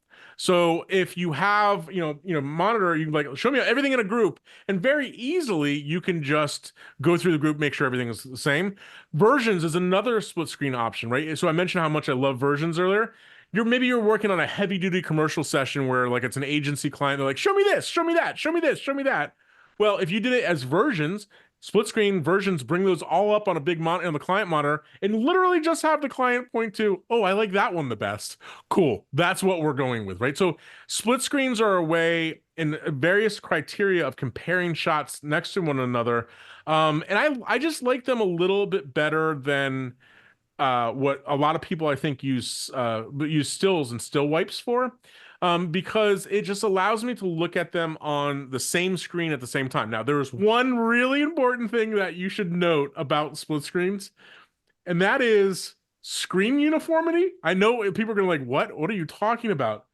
So if you have, monitor, you can like show me everything in a group, and very easily you can just go through the group, make sure everything is the same. Versions is another split screen option, right? So I mentioned how much I love versions earlier. Maybe you're working on a heavy duty commercial session where like it's an agency client. They're like, show me this, show me that, show me this, show me that. Well, if you did it as versions, split screen versions bring those all up on a big monitor on the client monitor and literally just have the client point to, oh, I like that one the best. Cool. That's what we're going with, right? So split screens are a way in various criteria of comparing shots next to one another. And I just like them a little bit better than what a lot of people I think use stills and still wipes for, because it just allows me to look at them on the same screen at the same time. Now, there's one really important thing that you should note about split screens, and that is screen uniformity. I know people are gonna like, what are you talking about?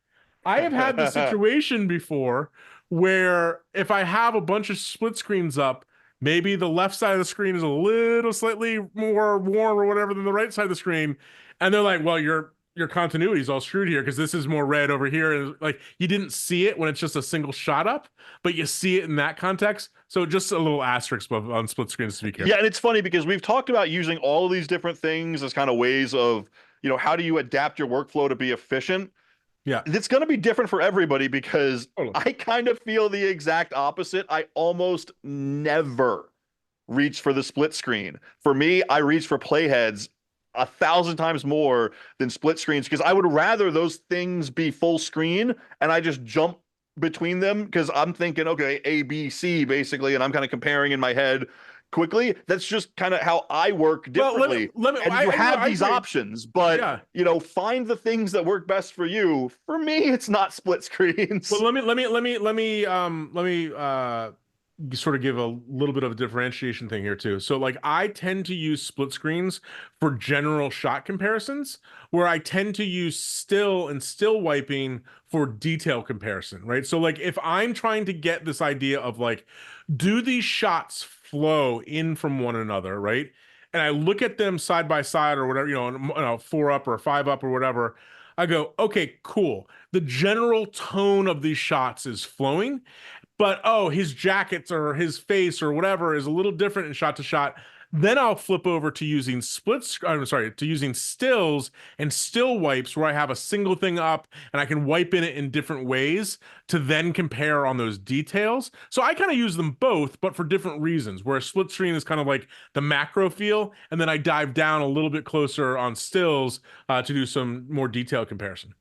I have had the situation before where if I have a bunch of split screens up, maybe the left side of the screen is a little slightly more warm or whatever than the right side of the screen. And they're like, well, your continuity is all screwed here because this is more red over here. And like you didn't see it when it's just a single shot up, but you see it in that context. So just a little asterisk on split screens to be careful. Yeah, and it's funny because we've talked about using all of these different things as kind of ways of, how do you adapt your workflow to be efficient? Yeah. It's going to be different for everybody because I kind of feel the exact opposite. I almost never reach for the split screen. For me, I reach for playheads 1,000 times more than split screens because I would rather those things be full screen and I just jump between them because I'm thinking, okay, A, B, C basically, and I'm kind of comparing in my head quickly. That's just kind of how I work differently. Well, and you have these options, but find the things that work best for you. For me, it's not split screens. Well, let me sort of give a little bit of a differentiation thing here too. So like I tend to use split screens for general shot comparisons, where I tend to use still and still wiping for detail comparison, right? So like if I'm trying to get this idea of like, do these shots flow in from one another, right? And I look at them side by side or whatever, 4 up or 5 up or whatever. I go, okay, cool. The general tone of these shots is flowing, but his jackets or his face or whatever is a little different in shot to shot. Then I'll flip over to using using stills and still wipes where I have a single thing up and I can wipe in it in different ways to then compare on those details. So I kind of use them both, but for different reasons, where a split screen is kind of like the macro feel. And then I dive down a little bit closer on stills to do some more detailed comparison.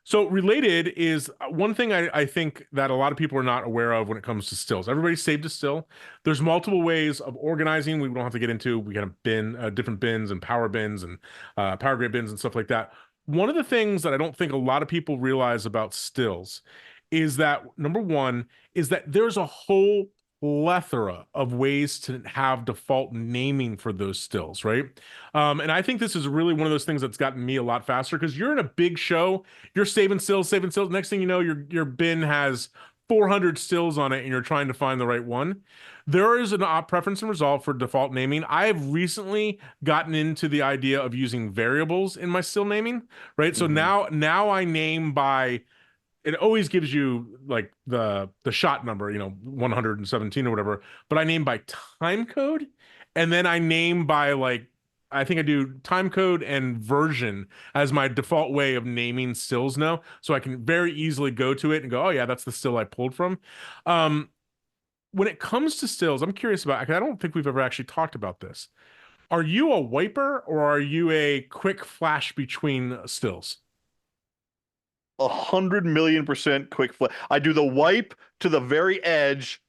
So related is one thing I think that a lot of people are not aware of when it comes to stills. Everybody's saved a still. There's multiple ways of organizing. We don't have to get into. We got a bin, different bins and power bins and power grid bins and stuff like that. One of the things that I don't think a lot of people realize about stills is that number one is that there's a whole plethora of ways to have default naming for those stills, right? And I think this is really one of those things that's gotten me a lot faster because you're in a big show, you're saving stills. Next thing you know, your bin has 400 stills on it and you're trying to find the right one. There is an preference and resolve for default naming. I have recently gotten into the idea of using variables in my still naming, right? So now I name by, it always gives you like the shot number, 117 or whatever, but I name by time code. And then I name by like, I think I do time code and version as my default way of naming stills now. So I can very easily go to it and go, oh yeah, that's the still I pulled from. When it comes to stills, I'm curious about, I don't think we've ever actually talked about this. Are you a wiper or are you a quick flash between stills? 100,000,000% quick flip. I do the wipe to the very edge,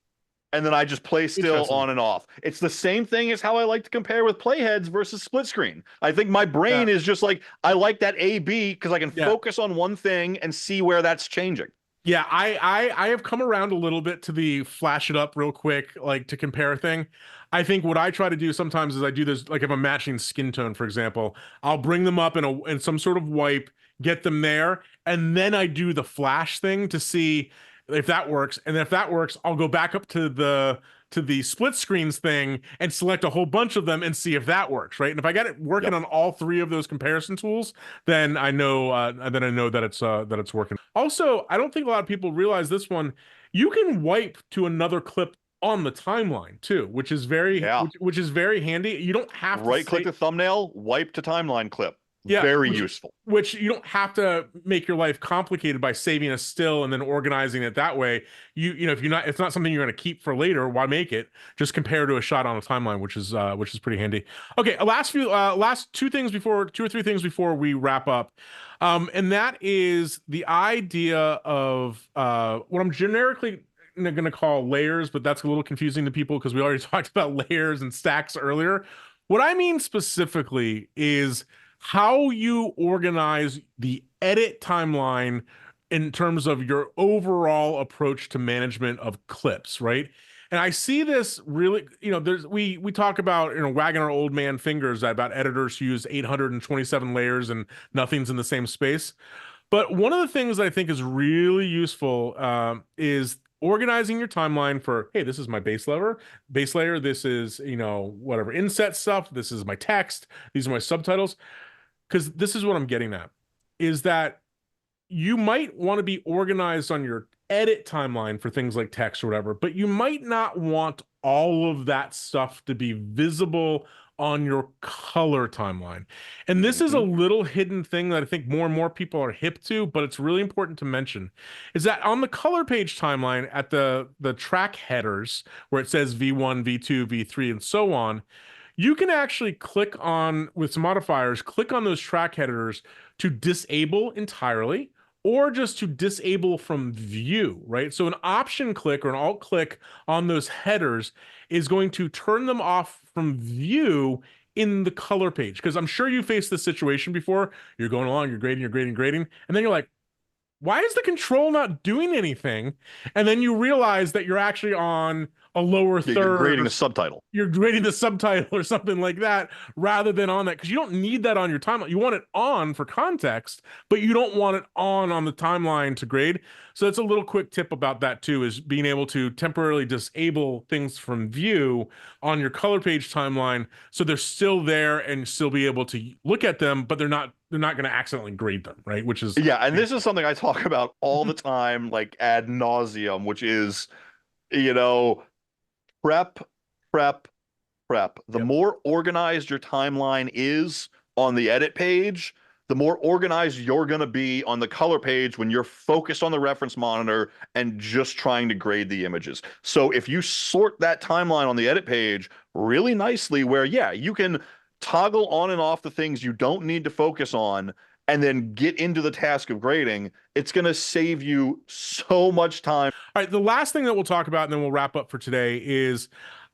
and then I just play still on and off. It's the same thing as how I like to compare with playheads versus split screen. I think my brain is just like, I like that A-B because I can focus on one thing and see where that's changing. Yeah, I have come around a little bit to the flash it up real quick, like to compare a thing. I think what I try to do sometimes is I do this, like if I'm matching skin tone, for example, I'll bring them up in some sort of wipe, get them there, and then I do the flash thing to see if that works. And if that works, I'll go back up to the split screens thing and select a whole bunch of them and see if that works, right? And if I got it working on all three of those comparison tools, then I know that it's working. Also, I don't think a lot of people realize this one. You can wipe to another clip on the timeline too, which is which is very handy. You don't have right to click the thumbnail, wipe to timeline clip. Yeah, very useful. Which you don't have to make your life complicated by saving a still and then organizing it that way. You know, if you're not, it's not something you're going to keep for later. Why make it? Just compare to a shot on a timeline, which is pretty handy. Okay, last two or three things before we wrap up, and that is the idea of what I'm generically going to call layers, but that's a little confusing to people because we already talked about layers and stacks earlier. What I mean specifically is how you organize the edit timeline in terms of your overall approach to management of clips, right? And I see this really, we talk about, wagging our old man fingers about editors who use 827 layers and nothing's in the same space. But one of the things that I think is really useful is organizing your timeline for, hey, this is my base layer. This is, whatever inset stuff. This is my text. These are my subtitles. Because this is what I'm getting at, is that you might want to be organized on your edit timeline for things like text or whatever, but you might not want all of that stuff to be visible on your color timeline. And this is a little hidden thing that I think more and more people are hip to, but it's really important to mention, is that on the color page timeline at the track headers where it says V1, V2, V3, and so on, you can actually click on, with some modifiers, click on those track headers to disable entirely or just to disable from view, right? So an option click or an alt click on those headers is going to turn them off from view in the color page. Because I'm sure you faced this situation before. You're going along, you're grading, and then you're like, why is the control not doing anything? And then you realize that you're actually on a lower third. You're grading a subtitle. You're grading the subtitle or something like that rather than on that, because you don't need that on your timeline. You want it on for context, but you don't want it on the timeline to grade. So that's a little quick tip about that too, is being able to temporarily disable things from view on your color page timeline so they're still there and still be able to look at them, but they're not going to accidentally grade them, right? Which is and this is something I talk about all the time, like ad nauseum, which is, prep. The more organized your timeline is on the edit page, the more organized you're going to be on the color page when you're focused on the reference monitor and just trying to grade the images. So if you sort that timeline on the edit page really nicely, where, you can toggle on and off the things you don't need to focus on and then get into the task of grading, it's going to save you so much time. All right, the last thing that we'll talk about, and then we'll wrap up for today, is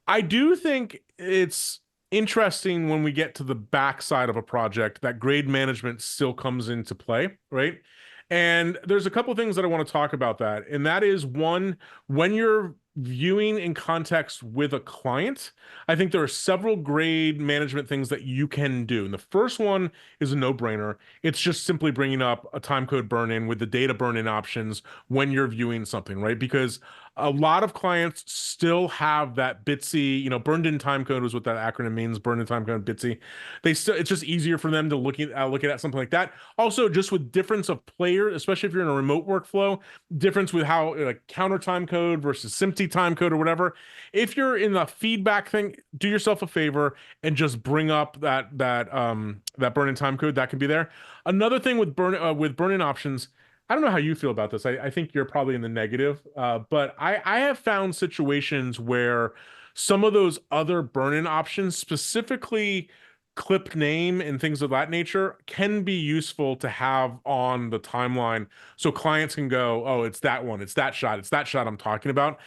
I do think it's interesting when we get to the backside of a project that grade management still comes into play, right? And there's a couple of things that I want to talk about that. And that is, one, when you're viewing in context with a client, I think there are several grade management things that you can do. And the first one is a no-brainer. It's just simply bringing up a timecode burn-in with the data burn-in options when you're viewing something, right? Because a lot of clients still have that Bitsy, burned in timecode was what that acronym means, burned in timecode, Bitsy. It's just easier for them to look at something like that. Also, just with difference of player, especially if you're in a remote workflow, difference with how like counter timecode versus SMPTE timecode or whatever. If you're in the feedback thing, do yourself a favor and just bring up that burn-in timecode that can be there. Another thing with burn-in options, I don't know how you feel about this. I think you're probably in the negative, but I have found situations where some of those other burn-in options, specifically clip name and things of that nature, can be useful to have on the timeline so clients can go, oh, it's that one, it's that shot I'm talking about.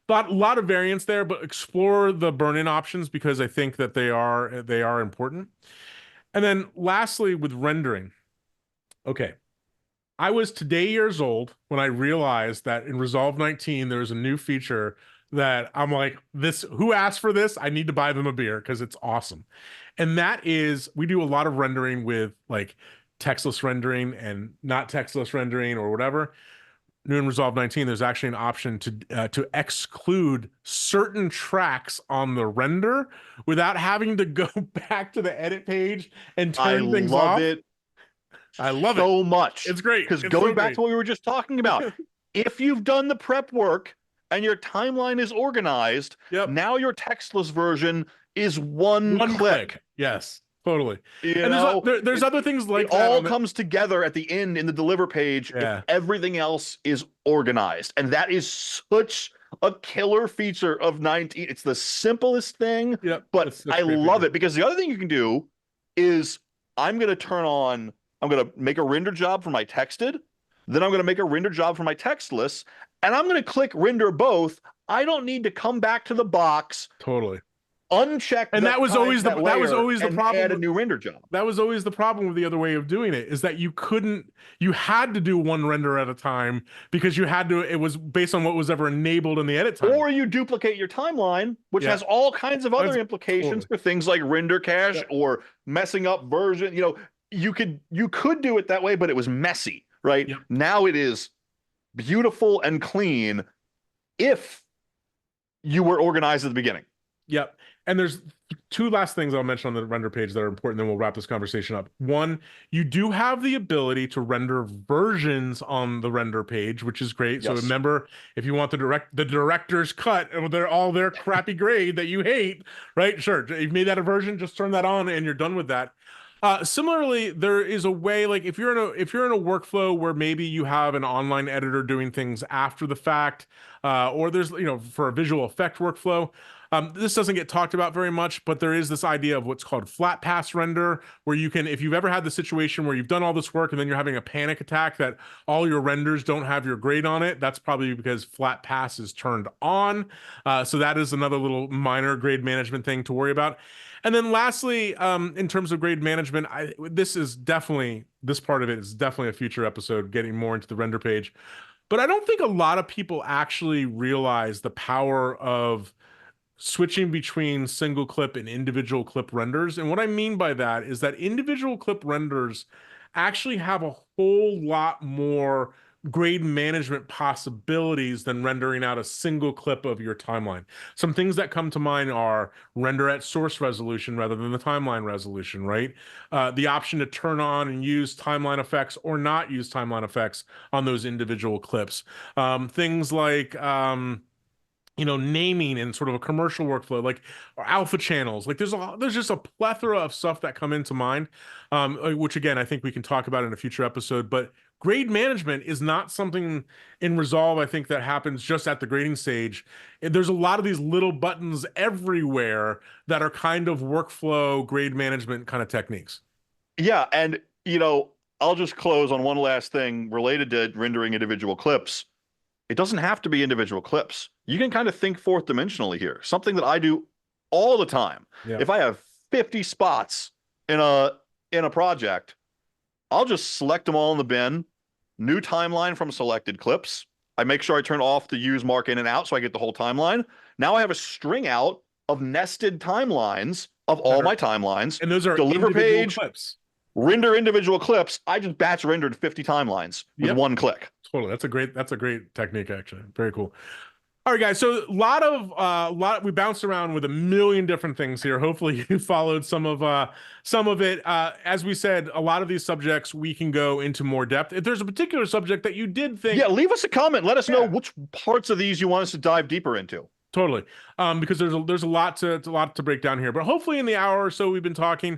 But a lot of variance there, but explore the burn-in options because I think that they are important. And then lastly, with rendering. Okay. I was today years old when I realized that in Resolve 19, there was a new feature that I'm like, who asked for this? I need to buy them a beer because it's awesome. And that is, we do a lot of rendering with like textless rendering and not textless rendering or whatever, new in Resolve 19, there's actually an option to exclude certain tracks on the render without having to go back to the edit page and turn things off. I love it. I love so much. It's great. Because It's going so back great. to what we were just talking about, if you've done the prep work and your timeline is organized, Yep. now your textless version is one click. Yes, totally. You And know, there's other things like it that all on the- comes together at the end in the deliver page Yeah. if everything else is organized. And that is such a killer feature of 19. It's the simplest thing, Yep, but it's such a I great love feature. it because the other thing you can do is I'm going to make a render job for my texted, then I'm going to make a render job for my textless, and I'm going to click render both. I don't need to come back to the box, Totally. uncheck, And that was always the problem. add a new render job. That was always the problem with the other way of doing it, is that you had to do one render at a time because it was based on what was ever enabled in the edit time. Or you duplicate your timeline, which has all kinds of other implications for things like render cache or messing up version. You know, you could do it that way, but it was messy, right? Yep. Now it is beautiful and clean if you were organized at the beginning. Yep. And there's two last things I'll mention on the render page that are important, then we'll wrap this conversation up. One, you do have the ability to render versions on the render page, which is great. Yes. So remember, if you want the director's cut and they're all their crappy grade that you hate, right? Sure. You've made that a version, just turn that on and you're done with that. Similarly, there is a way, like if you're in a workflow where maybe you have an online editor doing things after the fact, or there's, for a visual effect workflow, this doesn't get talked about very much, but there is this idea of what's called flat pass render, where you can, if you've ever had the situation where you've done all this work and then you're having a panic attack that all your renders don't have your grade on it, that's probably because flat pass is turned on. So that is another little minor grade management thing to worry about. And then lastly, in terms of grade management, this part of it is definitely a future episode, getting more into the render page. But I don't think a lot of people actually realize the power of switching between single clip and individual clip renders. And what I mean by that is that individual clip renders actually have a whole lot more grade management possibilities than rendering out a single clip of your timeline. Some things that come to mind are render at source resolution rather than the timeline resolution, right? The option to turn on and use timeline effects or not use timeline effects on those individual clips. Things like naming and sort of a commercial workflow, like alpha channels. Like there's just a plethora of stuff that come into mind, which again, I think we can talk about in a future episode. But grade management is not something in Resolve, I think, that happens just at the grading stage. There's a lot of these little buttons everywhere that are kind of workflow grade management kind of techniques. Yeah, and I'll just close on one last thing related to rendering individual clips. It doesn't have to be individual clips. You can kind of think fourth dimensionally here. Something that I do all the time. Yeah. If I have 50 spots in a project, I'll just select them all in the bin, new timeline from selected clips. I make sure I turn off the use mark in and out so I get the whole timeline. Now I have a string out of nested timelines of all my timelines. And those are deliver individual page, clips. Render individual clips. I just batch rendered 50 timelines with one click. Totally. That's a great technique, actually. Very cool. All right, guys. So we bounced around with a million different things here. Hopefully you followed some of it. As we said, a lot of these subjects we can go into more depth. If there's a particular subject that you did think, leave us a comment. Let us know which parts of these you want us to dive deeper into. Totally. Because there's a lot to break down here, but hopefully in the hour or so we've been talking,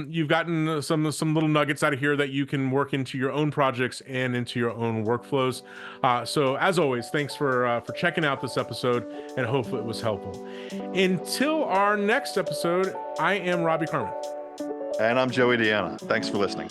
you've gotten some little nuggets out of here that you can work into your own projects and into your own workflows. So as always, thanks for checking out this episode, and hopefully it was helpful. Until our next episode, I am Robbie Carmen. And I'm Joey Deanna. Thanks for listening.